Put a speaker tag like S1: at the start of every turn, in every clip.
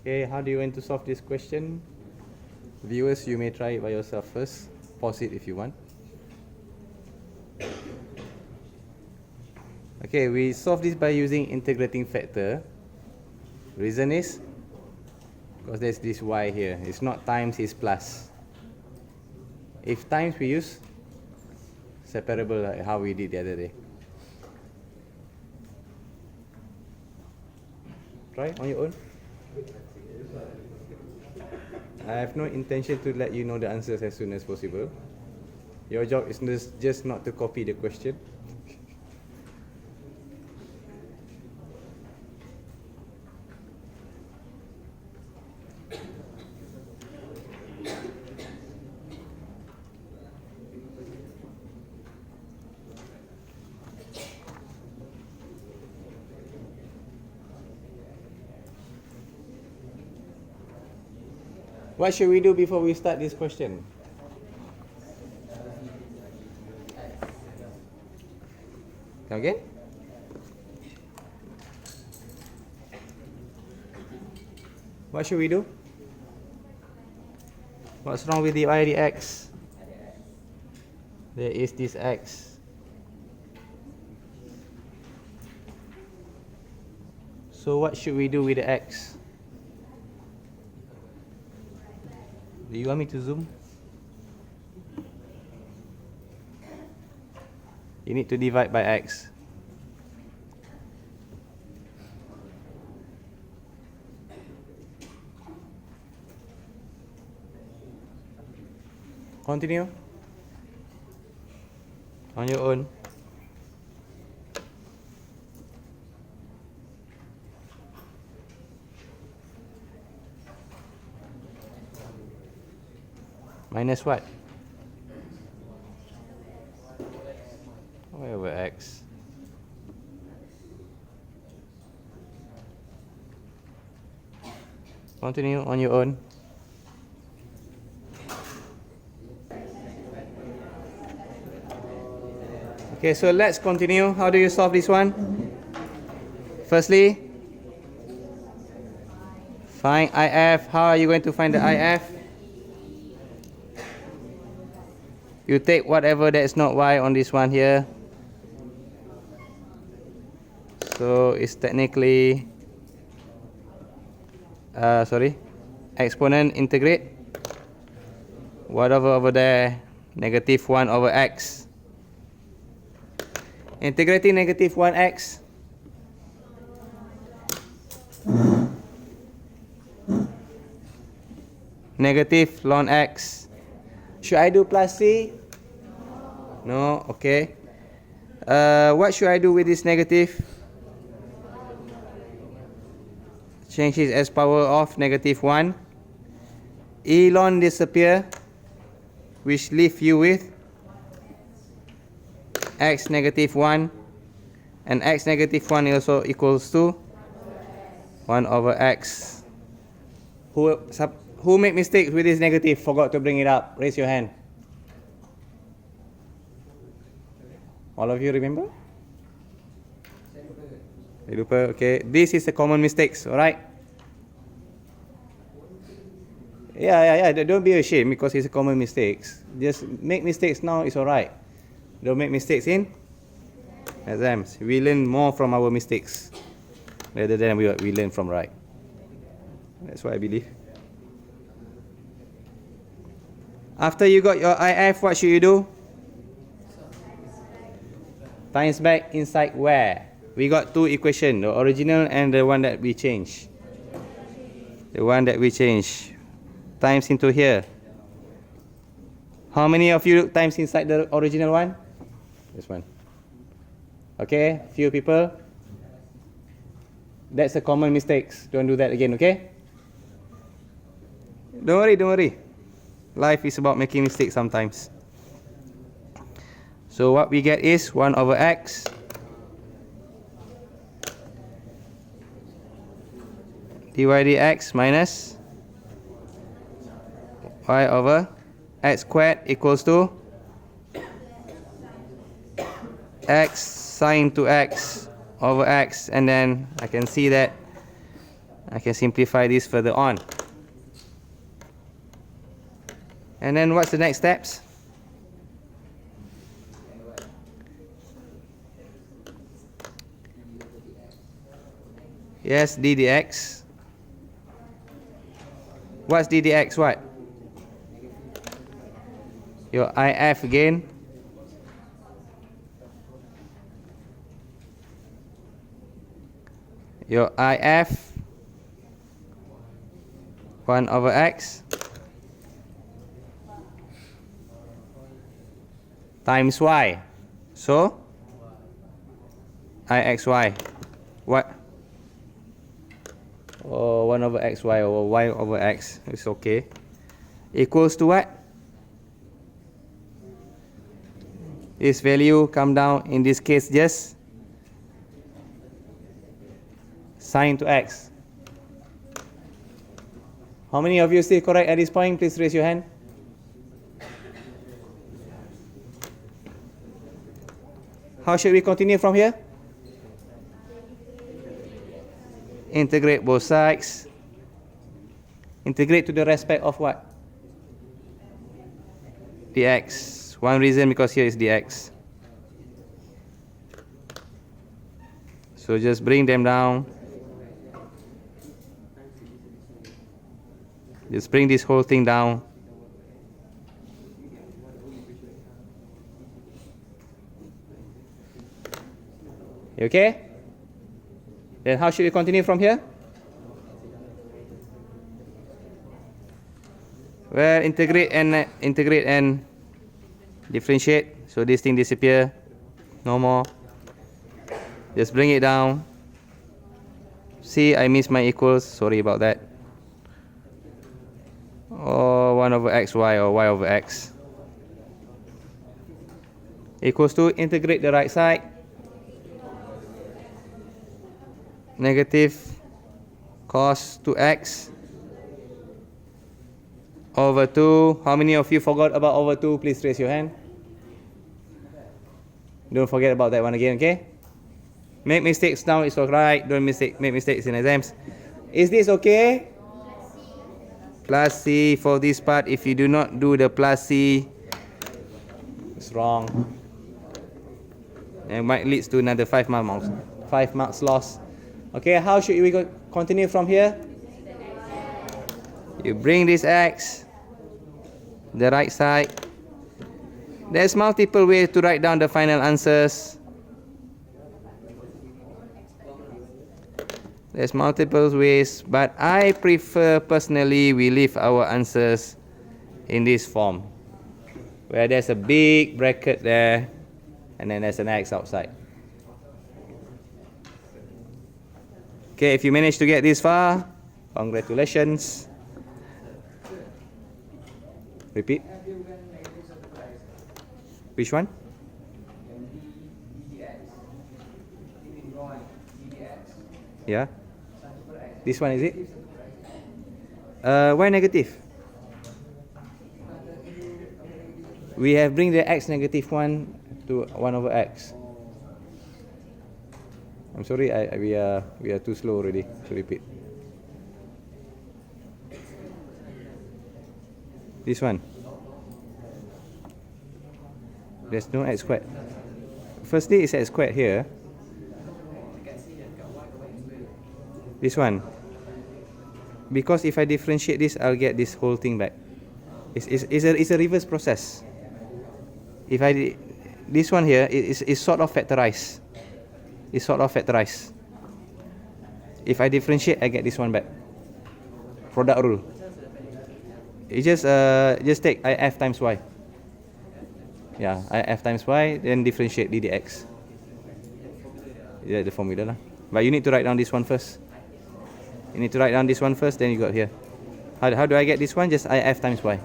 S1: Okay, how do you want to solve this question? Viewers, you may try it by yourself first. Pause it if you want. Okay, we solve this by using integrating factor. Reason is because there's this y here. It's not times, it's plus. If times, we use separable like how we did the other day. Try on your own. I have no intention to let you know the answers as soon as possible. Your job is just not to copy the question. What should we do before we start this question? Come again? What should we do? What's wrong with the y dx? There is this x. So what should we do with the x? Do you want me to zoom? You need to divide by x. Continue. On your own. Minus what? Y over x. Continue on your own. Okay, so let's continue. How do you solve this one? Firstly, find IF. How are you going to find the IF? You take whatever that is not y on this one here. So it's technically, exponent integrate. Whatever over there, negative 1 over x. Integrating negative 1x. Negative ln x. Should I do plus c? No, okay. What should I do with this negative? Change it as power of negative 1. E ln disappear, which leave you with x negative 1, and x negative 1 also equals to 1 over x. Who make mistakes with this negative? Forgot to bring it up. Raise your hand. All of you remember? Okay. This is a common mistakes, alright? Yeah. Don't be ashamed because it's a common mistakes. Just make mistakes now, it's alright. Don't make mistakes in exams. We learn more from our mistakes rather than we learn from right. That's what I believe. After you got your IF, what should you do? Times back inside where? We got two equations, the original and the one that we changed. The one that we changed. Times into here. How many of you times inside the original one? This one. Okay, few people. That's a common mistakes. Don't do that again, okay? Don't worry. Life is about making mistakes sometimes. So what we get is 1 over x dy dx minus y over x squared equals to x sine to x over x, and then I can see that I can simplify this further on. And then what's the next steps? Yes, d dx. What's d dx? What? Your if again. Your if 1 over x times y. So ixy. What? Or 1 over xy or y over x. It's okay. Equals to what? This value come down, in this case, just sine to x. How many of you still correct at this point? Please raise your hand. How should we continue from here? Integrate both sides. Integrate to the respect of what? Dx. One reason because here is dx. So just bring them down. Just bring this whole thing down. You okay? Then how should we continue from here? Well, integrate and differentiate. So this thing disappear. No more. Just bring it down. See, I missed my equals. Sorry about that. Or 1 over xy or y over x. Equals to, integrate the right side. Negative cos 2x over 2. How many of you forgot about over 2? Please raise your hand. Don't forget about that one again, okay? Make mistakes now, it's alright. Don't make mistakes in exams. Is this okay? Plus C for this part. If you do not do the plus C, it's wrong. It might lead to another 5 marks. 5 marks lost. Okay, how should we continue from here? You bring this x, the right side. There's multiple ways to write down the final answers. There's multiple ways, but I prefer personally we leave our answers in this form, where there's a big bracket there, and then there's an x outside. Okay, if you manage to get this far, congratulations. Repeat. Which one? Yeah. This one, is it? Why negative? We have bring the x negative 1 to 1 over x. I'm sorry, we are too slow already to repeat. This one. There's no x squared. Firstly, it's x squared here. This one. Because if I differentiate this, I'll get this whole thing back. It's a reverse process. If this one here is sort of factorized. It's sort of factorized. If I differentiate, I get this one back. Product rule. You just take if times y. Yeah, if times y, then differentiate d dx. Yeah, the formula lah. But you need to write down this one first. You need to write down this one first, then you got here. How do I get this one? Just if times y.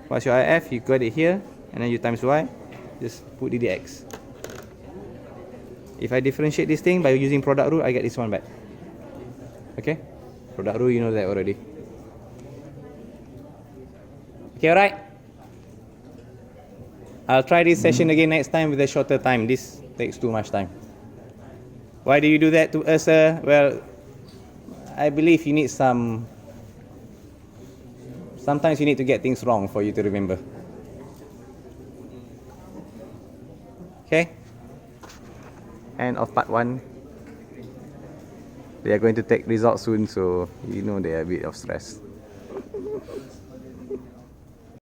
S1: What's your if? You got it here, and then you times y. Just put d dx. If I differentiate this thing by using product rule, I get this one back. Okay? Product rule, you know that already. Okay, alright? I'll try this session again next time with a shorter time. This takes too much time. Why do you do that to us, sir? Well, I believe you need some... Sometimes you need to get things wrong for you to remember. Okay? End of part 1. They are going to take results soon, so you know they are a bit of stress.